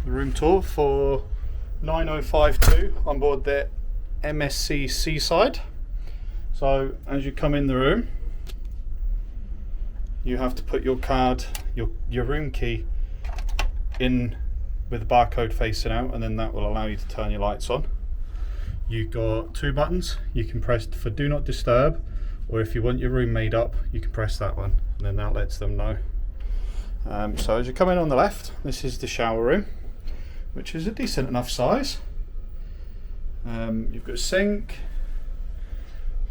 the room tour for 9052 on board the MSC Seaside. So as you come in the room, you have to put your card, your room key in with the barcode facing out, and then that will allow you to turn your lights on. You've got two buttons. You can press for do not disturb, or if you want your room made up, you can press that one, and then that lets them know. So as you come in on the left, this is the shower room, which is a decent enough size. You've got a sink,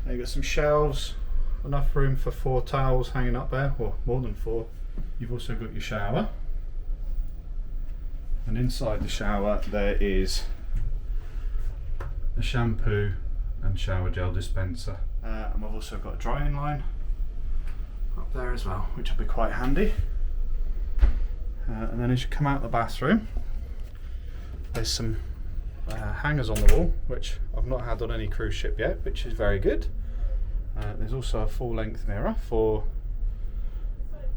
you've got some shelves, enough room for 4 towels hanging up there, or more than 4. You've also got your shower, and inside the shower there is a shampoo and shower gel dispenser, and we've also got a drying line up there as well, which will be quite handy. And then as you come out the bathroom, there's some hangers on the wall, which I've not had on any cruise ship yet, which is very good. There's also a full-length mirror for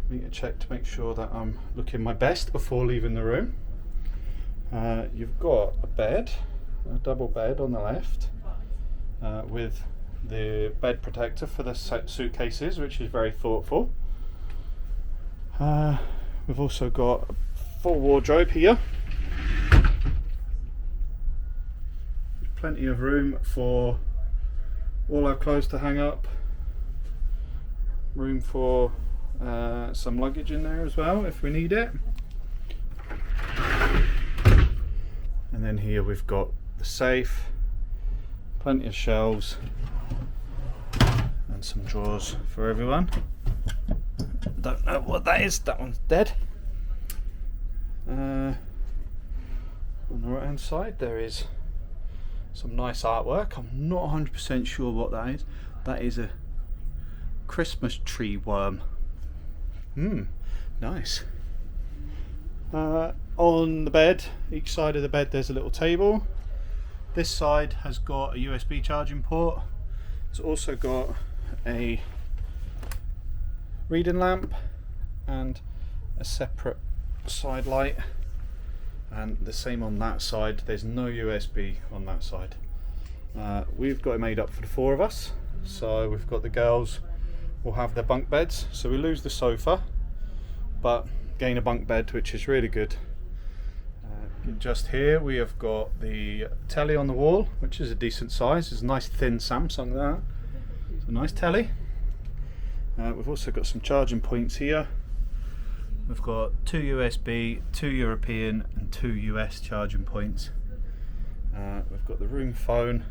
me to check to make sure that I'm looking my best before leaving the room. You've got a bed, a double bed on the left, with the bed protector for the suitcases, which is very thoughtful. We've also got a full wardrobe here. There's plenty of room for all our clothes to hang up. Room for some luggage in there as well if we need it. And then here we've got the safe, plenty of shelves, and some drawers for everyone. Don't know what that is, that one's dead. On the right hand side there is some nice artwork. I'm not 100% sure what that is. That is a Christmas tree worm. Nice. On the bed, each side of the bed there's a little table. This side has got a USB charging port. It's also got a reading lamp and a separate side light, and the same on that side. There's no USB on that side. We've got it made up for the 4 of us, so we've got the girls will have their bunk beds, so we lose the sofa but gain a bunk bed, which is really good. Just here we have got the telly on the wall, which is a decent size. It's a nice thin Samsung there. It's a nice telly. We've also got some charging points here. We've got 2 USB, 2 European and 2 US charging points. We've got the room phone,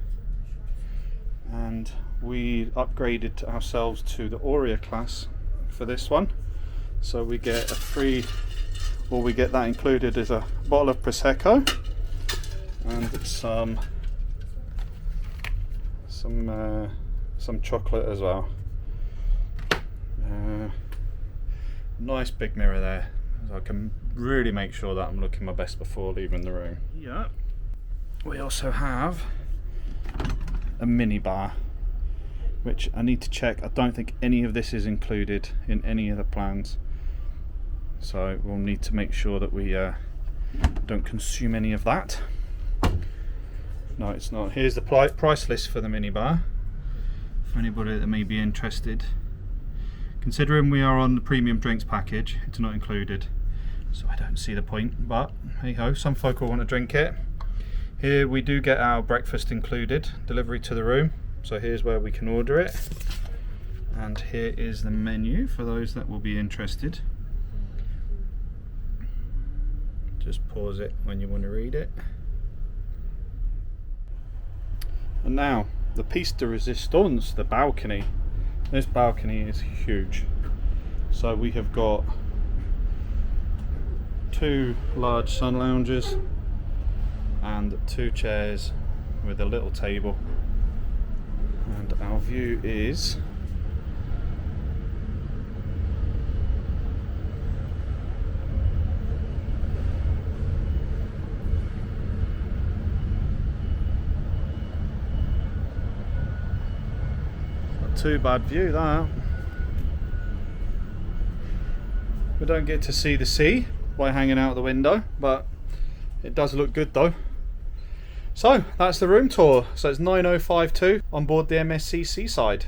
and we upgraded ourselves to the Aurea class for this one. So we get a free, or we get that included as a bottle of Prosecco and some chocolate as well. Nice big mirror there, so I can really make sure that I'm looking my best before leaving the room. Yeah. We also have a mini bar, which I need to check. I don't think any of this is included in any of the plans, so we'll need to make sure that we don't consume any of that. No, it's not. Here's the price list for the mini bar for anybody that may be interested. Considering we are on the premium drinks package, it's not included, so I don't see the point, but hey ho, some folk will want to drink it. Here we do get our breakfast included, delivery to the room, so here's where we can order it, and here is the menu for those that will be interested. Just pause it when you want to read it. And now the piece de resistance, the balcony. This balcony is huge. So we have got 2 large sun lounges and 2 chairs with a little table, and our view is not too bad view that. We don't get to see the sea by hanging out the window, but it does look good though. So that's the room tour. So it's 9052 on board the MSC Seaside.